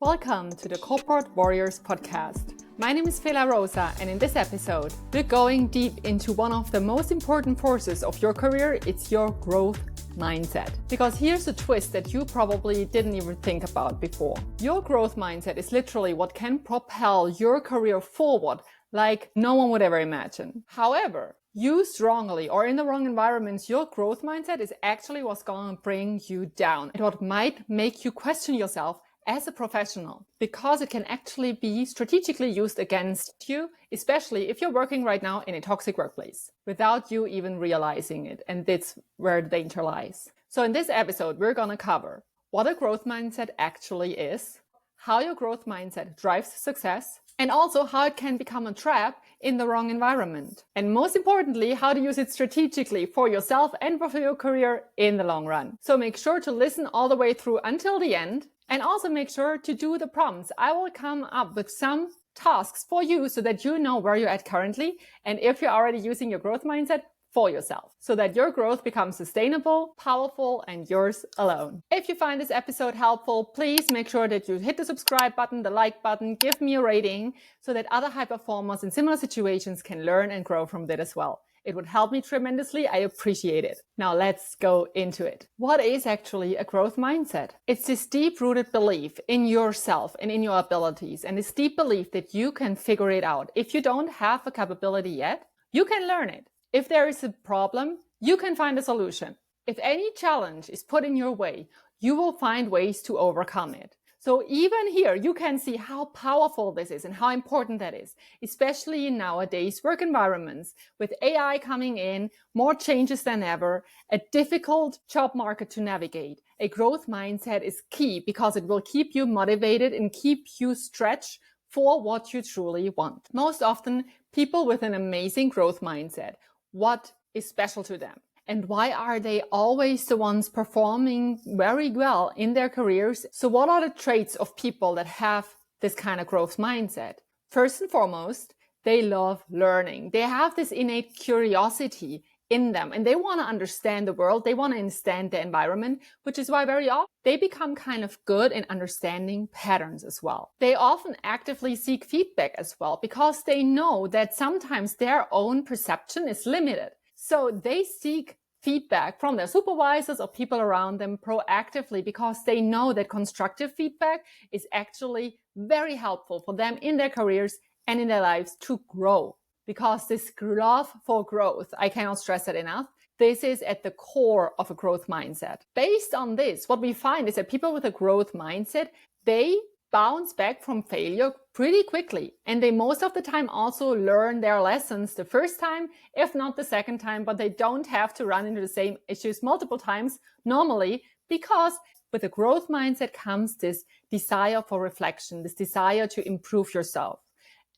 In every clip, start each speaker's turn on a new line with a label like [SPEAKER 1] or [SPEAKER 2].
[SPEAKER 1] Welcome to the Corporate Warriors podcast. My name is Fela Rosa, and in this episode, we're going deep into one of the most important forces of your career. It's your growth mindset. Because here's a twist that you probably didn't even think about before. Your growth mindset is literally what can propel your career forward like no one would ever imagine. However, used wrongly or in the wrong environments, your growth mindset is actually what's going to bring you down and what might make you question yourself as a professional, because it can actually be strategically used against you, especially if you're working right now in a toxic workplace, without you even realizing it. And that's where the danger lies. So in this episode, we're going to cover what a growth mindset actually is, how your growth mindset drives success, and also how it can become a trap in the wrong environment. And most importantly, how to use it strategically for yourself and for your career in the long run. So make sure to listen all the way through until the end. And also make sure to do the prompts. I will come up with some tasks for you so that you know where you're at currently and if you're already using your growth mindset for yourself, so that your growth becomes sustainable, powerful, and yours alone. If you find this episode helpful, please make sure that you hit the subscribe button, the like button, give me a rating so that other high performers in similar situations can learn and grow from that as well. It would help me tremendously. I appreciate it. Now let's go into it. What is actually a growth mindset? It's this deep-rooted belief in yourself and in your abilities, and this deep belief that you can figure it out. If you don't have a capability yet, you can learn it. If there is a problem, you can find a solution. If any challenge is put in your way, you will find ways to overcome it. So even here, you can see how powerful this is and how important that is, especially in nowadays work environments with AI coming in, more changes than ever, a difficult job market to navigate. A growth mindset is key because it will keep you motivated and keep you stretched for what you truly want. Most often, people with an amazing growth mindset, what is special to them? And why are they always the ones performing very well in their careers? So what are the traits of people that have this kind of growth mindset? First and foremost, they love learning. They have this innate curiosity in them and they want to understand the world. They want to understand the environment, which is why very often they become kind of good in understanding patterns as well. They often actively seek feedback as well because they know that sometimes their own perception is limited. So they seek feedback from their supervisors or people around them proactively because they know that constructive feedback is actually very helpful for them in their careers and in their lives to grow. Because this love for growth, I cannot stress that enough, this is at the core of a growth mindset. Based on this, what we find is that people with a growth mindset, they bounce back from failure pretty quickly. And they most of the time also learn their lessons the first time, if not the second time, but they don't have to run into the same issues multiple times normally, because with a growth mindset comes this desire for reflection, this desire to improve yourself.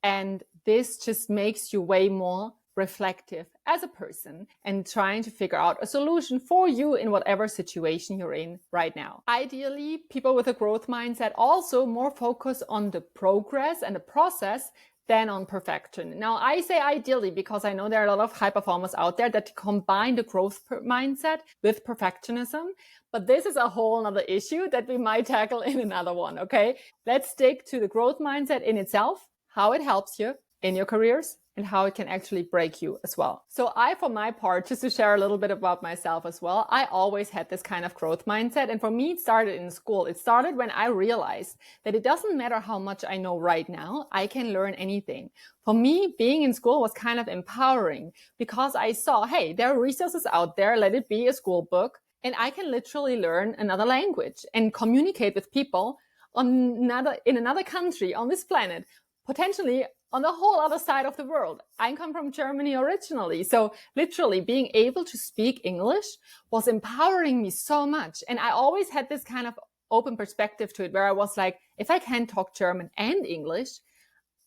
[SPEAKER 1] And this just makes you way more reflective as a person and trying to figure out a solution for you in whatever situation you're in right now. Ideally, people with a growth mindset also more focus on the progress and the process than on perfection. Now, I say ideally because I know there are a lot of high performers out there that combine the growth mindset with perfectionism, but this is a whole other issue that we might tackle in another one, okay? Let's stick to the growth mindset in itself, how it helps you in your careers, and how it can actually break you as well. So I, for my part, just to share a little bit about myself as well, I always had this kind of growth mindset. And for me, it started in school. It started when I realized that it doesn't matter how much I know right now, I can learn anything. For me, being in school was kind of empowering because I saw, hey, there are resources out there, let it be a school book, and I can literally learn another language and communicate with people in another country on this planet, potentially on the whole other side of the world. I come from Germany originally. So literally being able to speak English was empowering me so much. And I always had this kind of open perspective to it where I was like, if I can talk German and English,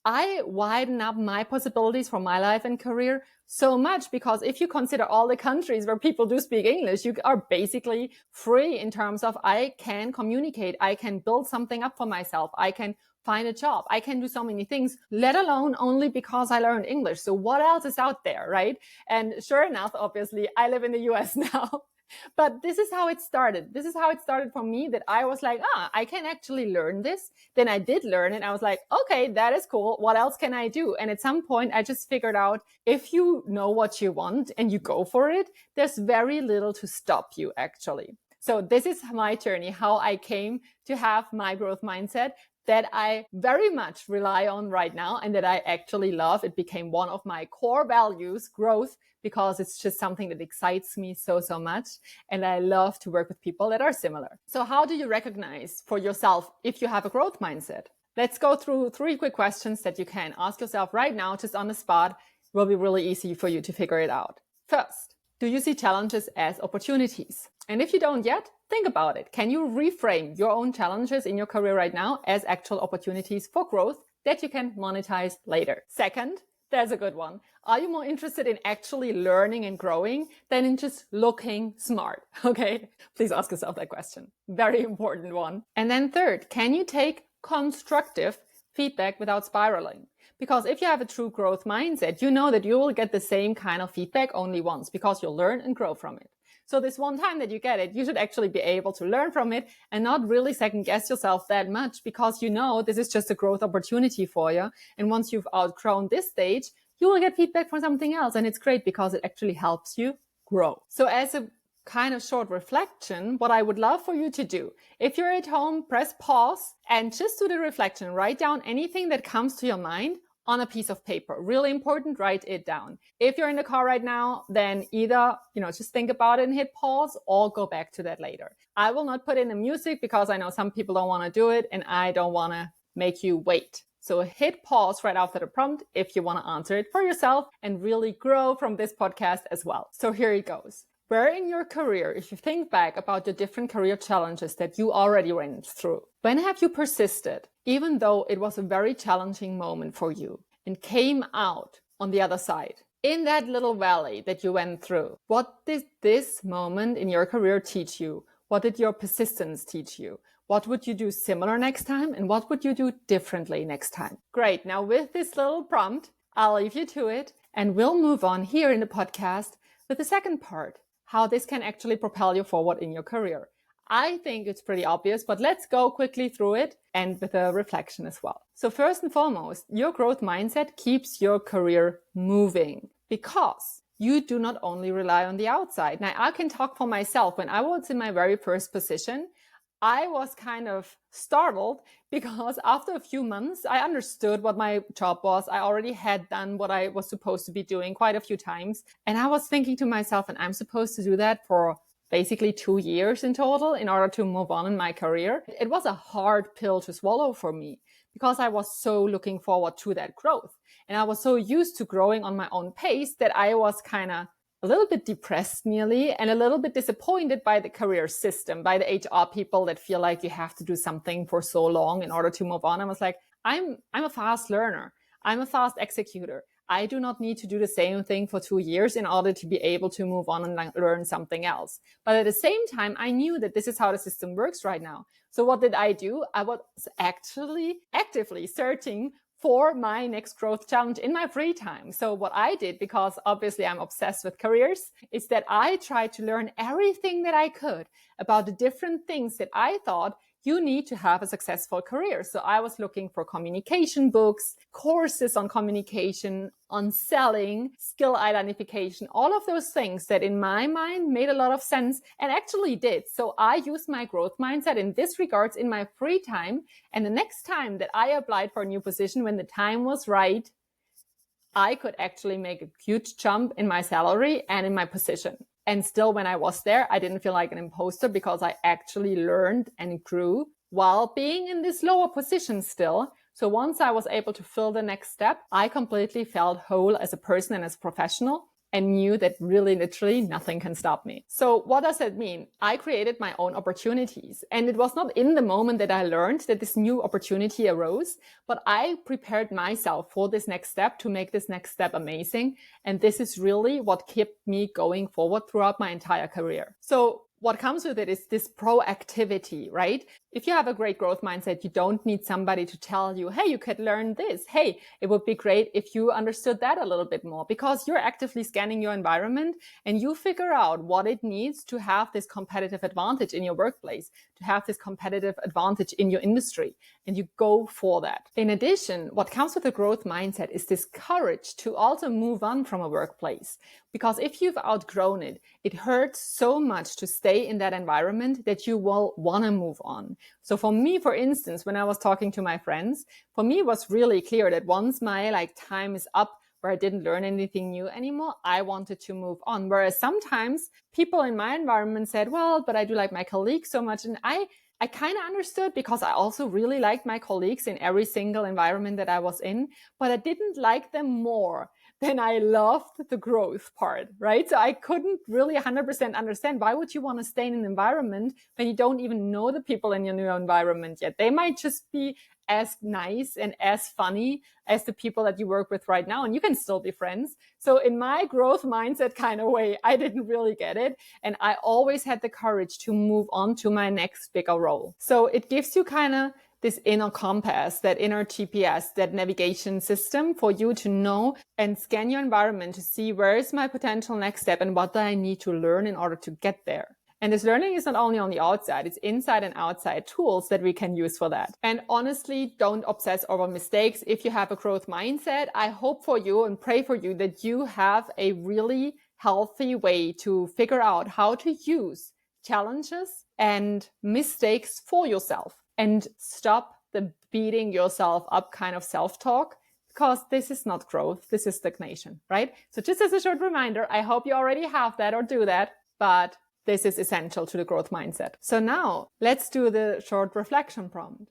[SPEAKER 1] I widen up my possibilities for my life and career so much, because if you consider all the countries where people do speak English, you are basically free in terms of I can communicate, I can build something up for myself, I can find a job, I can do so many things, let alone only because I learned English. So what else is out there, right? And sure enough, obviously, I live in the US now. But this is how it started. This is how it started for me, that I was like, I can actually learn this. Then I did learn it. I was like, okay, that is cool. What else can I do? And at some point, I just figured out, if you know what you want and you go for it, there's very little to stop you, actually. So this is my journey, how I came to have my growth mindset that I very much rely on right now and that I actually love. It became one of my core values, growth, because it's just something that excites me so much. And I love to work with people that are similar. So how do you recognize for yourself if you have a growth mindset? Let's go through 3 quick questions that you can ask yourself right now, just on the spot. It will be really easy for you to figure it out. First, do you see challenges as opportunities? And if you don't yet, think about it. Can you reframe your own challenges in your career right now as actual opportunities for growth that you can monetize later? Second, there's a good one. Are you more interested in actually learning and growing than in just looking smart? Okay, please ask yourself that question. Very important one. And then third, can you take constructive feedback without spiraling? Because if you have a true growth mindset, you know that you will get the same kind of feedback only once, because you'll learn and grow from it. So this one time that you get it, you should actually be able to learn from it and not really second guess yourself that much, because you know this is just a growth opportunity for you. And once you've outgrown this stage, you will get feedback from something else. And it's great because it actually helps you grow. So as a kind of short reflection, what I would love for you to do, if you're at home, press pause and just do the reflection. Write down anything that comes to your mind on a piece of paper. Really important, write it down. If you're in the car right now, then either, just think about it and hit pause, or go back to that later. I will not put in the music because I know some people don't want to do it and I don't want to make you wait. So hit pause right after the prompt if you want to answer it for yourself and really grow from this podcast as well. So here it goes. Where in your career, if you think back about the different career challenges that you already went through, when have you persisted, even though it was a very challenging moment for you, and came out on the other side? In that little valley that you went through, what did this moment in your career teach you? What did your persistence teach you? What would you do similar next time? And what would you do differently next time? Great. Now with this little prompt, I'll leave you to it, and we'll move on here in the podcast with the second part, how this can actually propel you forward in your career. I think it's pretty obvious, but let's go quickly through it and with a reflection as well. So first and foremost, your growth mindset keeps your career moving, because you do not only rely on the outside. Now, I can talk for myself. When I was in my very first position, I was kind of startled, because after a few months, I understood what my job was. I already had done what I was supposed to be doing quite a few times. And I was thinking to myself, and I'm supposed to do that for basically 2 years in total in order to move on in my career. It was a hard pill to swallow for me, because I was so looking forward to that growth. And I was so used to growing on my own pace that I was kind of a little bit depressed nearly, and a little bit disappointed by the career system, by the HR people that feel like you have to do something for so long in order to move on. I was like, I'm a fast learner. I'm a fast executor. I do not need to do the same thing for 2 years in order to be able to move on and learn something else. But at the same time, I knew that this is how the system works right now. So what did I do? I was actually actively searching for my next growth challenge in my free time. So what I did, because obviously I'm obsessed with careers, is that I tried to learn everything that I could about the different things that I thought you need to have a successful career. So I was looking for communication books, courses on communication, on selling, skill identification, all of those things that in my mind made a lot of sense and actually did. So I used my growth mindset in this regards in my free time. And the next time that I applied for a new position, when the time was right, I could actually make a huge jump in my salary and in my position. And still, when I was there, I didn't feel like an imposter, because I actually learned and grew while being in this lower position still. So once I was able to fill the next step, I completely felt whole as a person and as a professional, and knew that really literally nothing can stop me. So what does that mean? I created my own opportunities, and it was not in the moment that I learned that this new opportunity arose, but I prepared myself for this next step to make this next step amazing. And this is really what kept me going forward throughout my entire career. So what comes with it is this proactivity, right? If you have a great growth mindset, you don't need somebody to tell you, hey, you could learn this. Hey, it would be great if you understood that a little bit more, because you're actively scanning your environment and you figure out what it needs to have this competitive advantage in your workplace, to have this competitive advantage in your industry, and you go for that. In addition, what comes with a growth mindset is this courage to also move on from a workplace. Because if you've outgrown it, it hurts so much to stay in that environment that you will want to move on. So for me, for instance, when I was talking to my friends, for me, it was really clear that once my time is up where I didn't learn anything new anymore, I wanted to move on. Whereas sometimes people in my environment said, well, but I do like my colleagues so much. And I kind of understood, because I also really liked my colleagues in every single environment that I was in, but I didn't like them more than I loved the growth part, right? So I couldn't really 100% understand, why would you want to stay in an environment when you don't even know the people in your new environment yet? They might just be as nice and as funny as the people that you work with right now, and you can still be friends. So in my growth mindset kind of way, I didn't really get it. And I always had the courage to move on to my next bigger role. So it gives you kind of this inner compass, that inner GPS, that navigation system for you to know and scan your environment to see where is my potential next step and what do I need to learn in order to get there. And this learning is not only on the outside, it's inside and outside tools that we can use for that. And honestly, don't obsess over mistakes. If you have a growth mindset, I hope for you and pray for you that you have a really healthy way to figure out how to use challenges and mistakes for yourself, and stop the beating yourself up kind of self-talk, because this is not growth, this is stagnation, right? So just as a short reminder, I hope you already have that or do that, but this is essential to the growth mindset. So now let's do the short reflection prompt.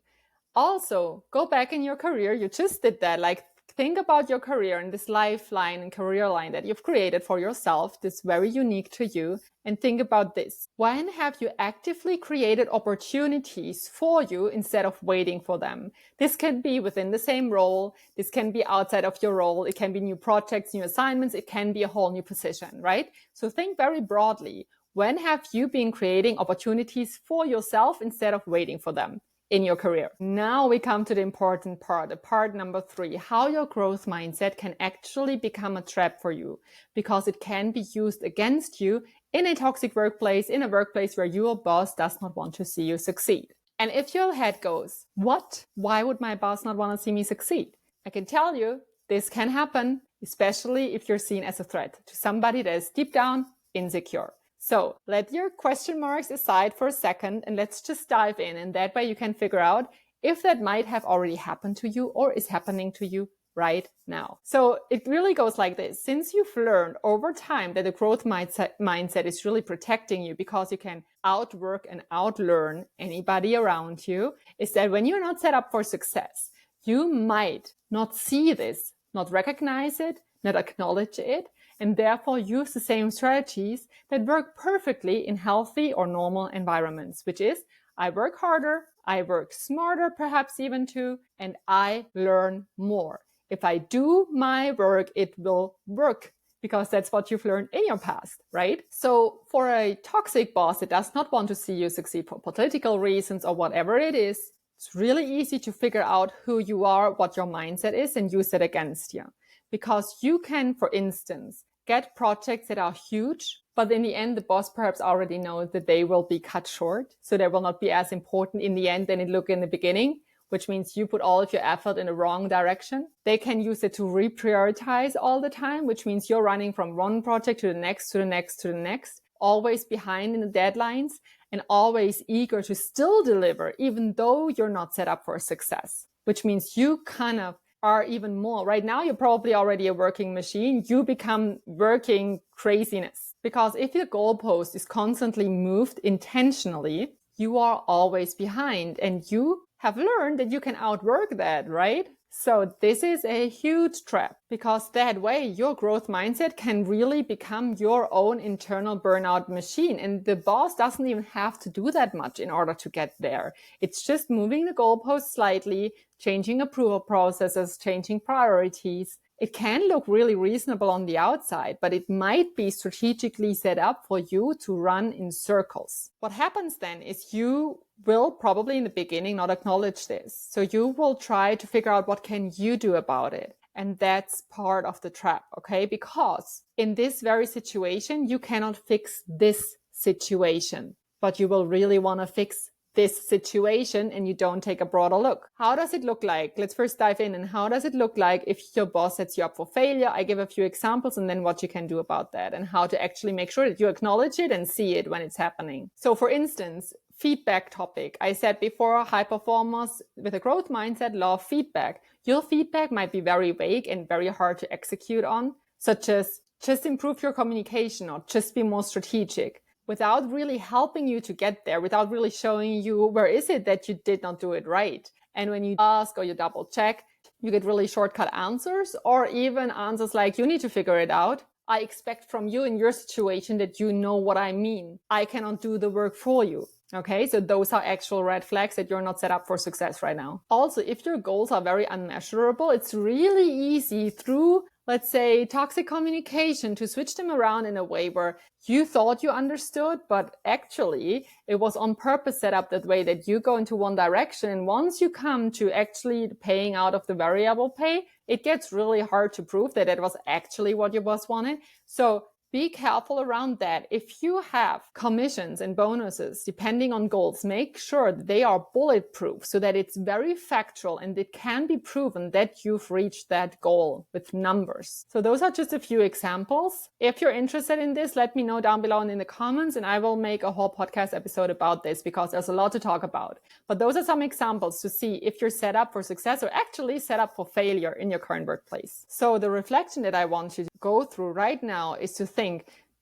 [SPEAKER 1] Also, go back in your career. You just did that. Think about your career and this lifeline and career line that you've created for yourself, this very unique to you, and think about this. When have you actively created opportunities for you instead of waiting for them? This can be within the same role. This can be outside of your role. It can be new projects, new assignments. It can be a whole new position, right? So think very broadly. When have you been creating opportunities for yourself instead of waiting for them in your career? Now we come to the important part, the part number 3, how your growth mindset can actually become a trap for you, because it can be used against you in a toxic workplace, in a workplace where your boss does not want to see you succeed. And if your head goes, what? Why would my boss not want to see me succeed? I can tell you this can happen, especially if you're seen as a threat to somebody that is deep down insecure. So let your question marks aside for a second and let's just dive in. And that way you can figure out if that might have already happened to you or is happening to you right now. So it really goes like this. Since you've learned over time that the growth mindset is really protecting you because you can outwork and outlearn anybody around you, is that when you're not set up for success, you might not see this, not recognize it, not acknowledge it, and therefore use the same strategies that work perfectly in healthy or normal environments, which is I work harder, I work smarter perhaps even too, and I learn more. If I do my work, it will work, because that's what you've learned in your past, right? So for a toxic boss that does not want to see you succeed for political reasons or whatever it is, it's really easy to figure out who you are, what your mindset is, and use it against you. Because you can, for instance, get projects that are huge, but in the end, the boss perhaps already knows that they will be cut short. So they will not be as important in the end than it looked in the beginning, which means you put all of your effort in the wrong direction. They can use it to reprioritize all the time, which means you're running from one project to the next, to the next, to the next, always behind in the deadlines and always eager to still deliver, even though you're not set up for success, which means you kind of are even more. Right now, you're probably already a working machine. You become working craziness, because if your goalpost is constantly moved intentionally, you are always behind, and you have learned that you can outwork that, right? So this is a huge trap, because that way your growth mindset can really become your own internal burnout machine. And the boss doesn't even have to do that much in order to get there. It's just moving the goalpost slightly, changing approval processes, changing priorities, It can look really reasonable on the outside, but it might be strategically set up for you to run in circles. What happens then is you will probably in the beginning not acknowledge this. So you will try to figure out what can you do about it. And that's part of the trap, okay? Because in this very situation, you cannot fix this situation, but you will really want to fix this situation and you don't take a broader look. How does it look like? Let's first dive in. And how does it look like if your boss sets you up for failure? I give a few examples and then what you can do about that and how to actually make sure that you acknowledge it and see it when it's happening. So for instance, feedback topic. I said before, high performers with a growth mindset love feedback. Your feedback might be very vague and very hard to execute on, such as just improve your communication or just be more strategic, without really helping you to get there, without really showing you where is it that you did not do it right. And when you ask or you double check, you get really shortcut answers or even answers like, you need to figure it out. I expect from you in your situation that you know what I mean. I cannot do the work for you. Okay, so those are actual red flags that you're not set up for success right now. Also, if your goals are very unmeasurable, it's really easy through, let's say, toxic communication to switch them around in a way where you thought you understood, but actually it was on purpose set up that way that you go into one direction. And once you come to actually paying out of the variable pay, it gets really hard to prove that it was actually what your boss wanted. So be careful around that. If you have commissions and bonuses, depending on goals, make sure that they are bulletproof so that it's very factual and it can be proven that you've reached that goal with numbers. So those are just a few examples. If you're interested in this, let me know down below and in the comments, and I will make a whole podcast episode about this because there's a lot to talk about. But those are some examples to see if you're set up for success or actually set up for failure in your current workplace. So the reflection that I want you to go through right now is to think,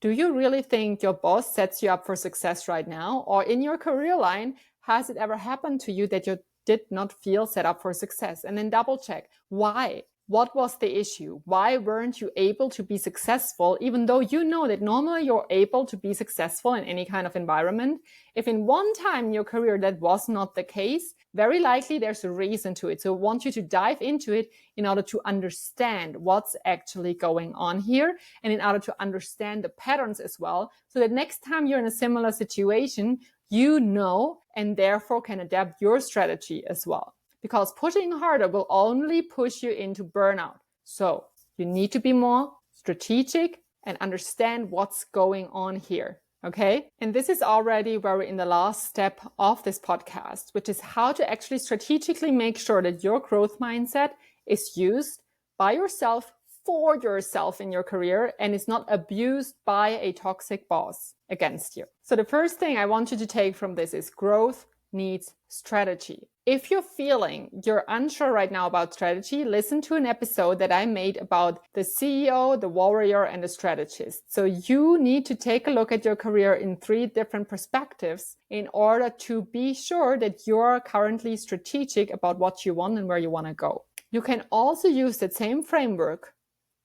[SPEAKER 1] do you really think your boss sets you up for success right now? Or in your career line, has it ever happened to you that you did not feel set up for success? And then double check. Why? What was the issue? Why weren't you able to be successful, even though you know that normally you're able to be successful in any kind of environment? If in one time in your career that was not the case, very likely there's a reason to it. So I want you to dive into it in order to understand what's actually going on here and in order to understand the patterns as well, so that next time you're in a similar situation, you know and therefore can adapt your strategy as well. Because pushing harder will only push you into burnout. So you need to be more strategic and understand what's going on here. Okay. And this is already where we're in the last step of this podcast, which is how to actually strategically make sure that your growth mindset is used by yourself for yourself in your career and is not abused by a toxic boss against you. So the first thing I want you to take from this is growth needs strategy. If you're feeling you're unsure right now about strategy, listen to an episode that I made about the CEO, the warrior, and the strategist. So you need to take a look at your career in 3 different perspectives in order to be sure that you're currently strategic about what you want and where you want to go. You can also use that same framework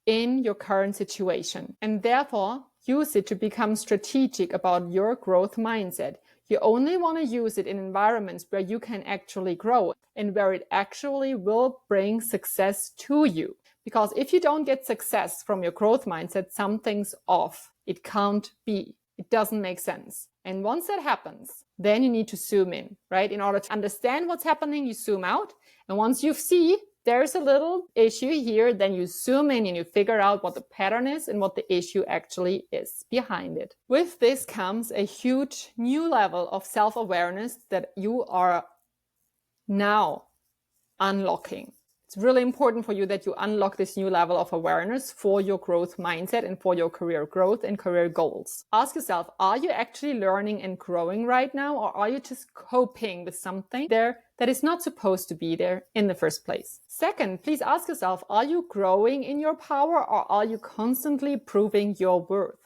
[SPEAKER 1] in your current situation and therefore use it to become strategic about your growth mindset. You only want to use it in environments where you can actually grow and where it actually will bring success to you. Because if you don't get success from your growth mindset, something's off. It can't be. It doesn't make sense. And once that happens, then you need to zoom in, right? In order to understand what's happening, you zoom out. And once you see there's a little issue here, then you zoom in and you figure out what the pattern is and what the issue actually is behind it. With this comes a huge new level of self-awareness that you are now unlocking. It's really important for you that you unlock this new level of awareness for your growth mindset and for your career growth and career goals. Ask yourself, are you actually learning and growing right now, or are you just coping with something there that is not supposed to be there in the first place? Second, please ask yourself, are you growing in your power, or are you constantly proving your worth?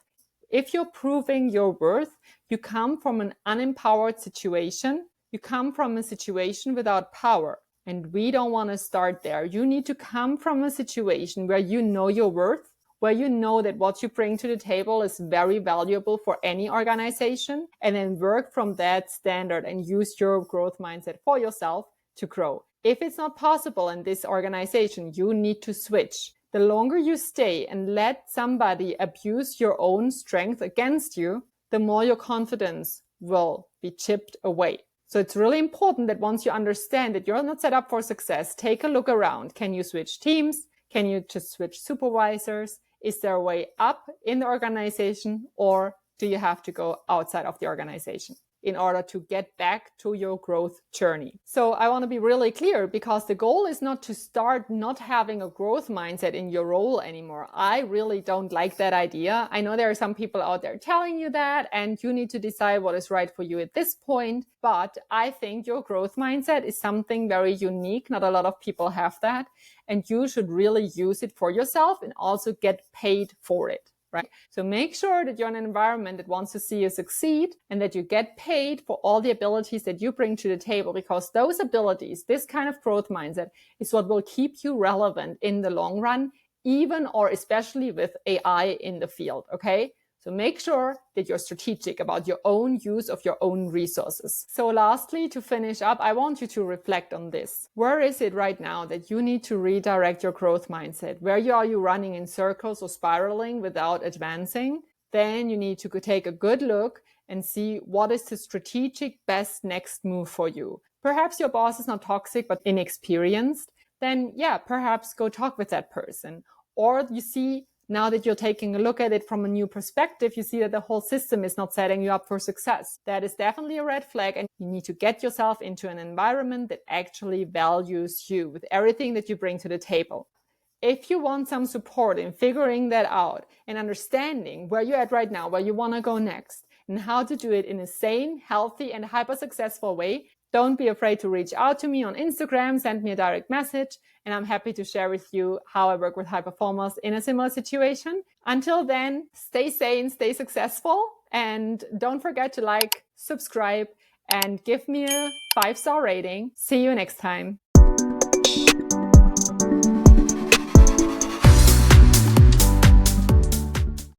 [SPEAKER 1] If you're proving your worth, you come from an unempowered situation. You come from a situation without power. And we don't want to start there. You need to come from a situation where you know your worth, where you know that what you bring to the table is very valuable for any organization, and then work from that standard and use your growth mindset for yourself to grow. If it's not possible in this organization, you need to switch. The longer you stay and let somebody abuse your own strength against you, the more your confidence will be chipped away. So it's really important that once you understand that you're not set up for success, take a look around. Can you switch teams? Can you just switch supervisors? Is there a way up in the organization, or do you have to go outside of the organization in order to get back to your growth journey? So I want to be really clear, because the goal is not to start not having a growth mindset in your role anymore. I really don't like that idea. I know there are some people out there telling you that, and you need to decide what is right for you at this point. But I think your growth mindset is something very unique. Not a lot of people have that, and you should really use it for yourself and also get paid for it. Right? So make sure that you're in an environment that wants to see you succeed, and that you get paid for all the abilities that you bring to the table, because those abilities, this kind of growth mindset, is what will keep you relevant in the long run, even or especially with AI in the field. Okay? So make sure that you're strategic about your own use of your own resources. So lastly, to finish up, I want you to reflect on this. Where is it right now that you need to redirect your growth mindset? Where are you running in circles or spiraling without advancing? Then you need to take a good look and see what is the strategic best next move for you. Perhaps your boss is not toxic but inexperienced. Then perhaps go talk with that person. Or you see, now that you're taking a look at it from a new perspective, you see that the whole system is not setting you up for success. That is definitely a red flag, and you need to get yourself into an environment that actually values you with everything that you bring to the table. If you want some support in figuring that out and understanding where you're at right now, where you want to go next, and how to do it in a sane, healthy, and hyper-successful way, don't be afraid to reach out to me on Instagram, send me a direct message, and I'm happy to share with you how I work with high performers in a similar situation. Until then, stay sane, stay successful, and don't forget to like, subscribe, and give me a 5-star rating. See you next time.